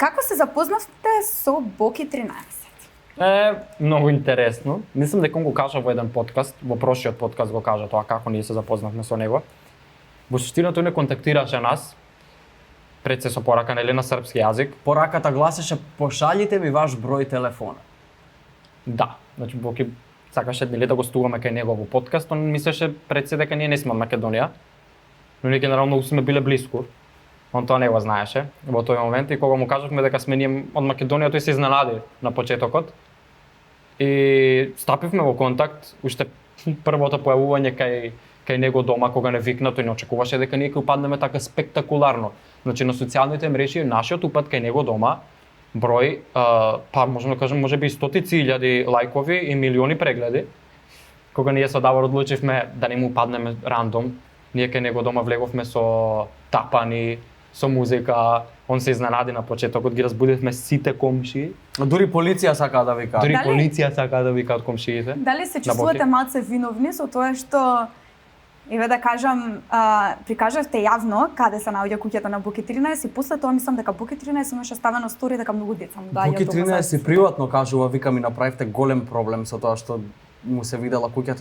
Како се запознавте со Боки 13? Многу интересно. Мислам дека он го кажа во еден подкаст, во прошиот подкаст го кажа тоа како ние се запознавме со него. Во суштина тој не контактираше нас, пред се со порака нели на српски јазик. Пораката гласеше пошаljite ми ваш број телефона. Да, значи Боки сакаше нели да гостуваме кај него во подкаст, он мислеше пред се дека ние не сме од Македонија. Но ние генерално сме биле блиску. Он тоа не го знаеше во тој момент и кога му кажавме дека сме ние од Македонија, тој се изненади на почетокот. И стапивме во контакт, уште првото појавување кај него дома кога не викна, тој не очекуваше дека ние ќе упаднеме така спектакуларно. Значи на социјалните мрежи нашиот упад кај него дома број па можеме да кажем можеби и стотици илјади лајкови и милиони прегледи. Кога ние со Давор одлучивме да не му упаднеме рандом, ние кај него дома влеговме со тапани, со музика, он се изненади на почетокот, ги разбудивме сите комшии. Дури полиција сака да вика. Дури Дали- полиција сака да вика од комшиите. Дали се На чувствувате Боки? малце виновни со тоа што еве да кажам, прикажавте јавно каде се наоѓа куќата на Боки 13 и после тоа мислам дека Боки 13 имаше ставено стори дека многу деца му дајаат Боки 13 и приватно кажува, вика ми направивте голем проблем со тоа што му се видела куќата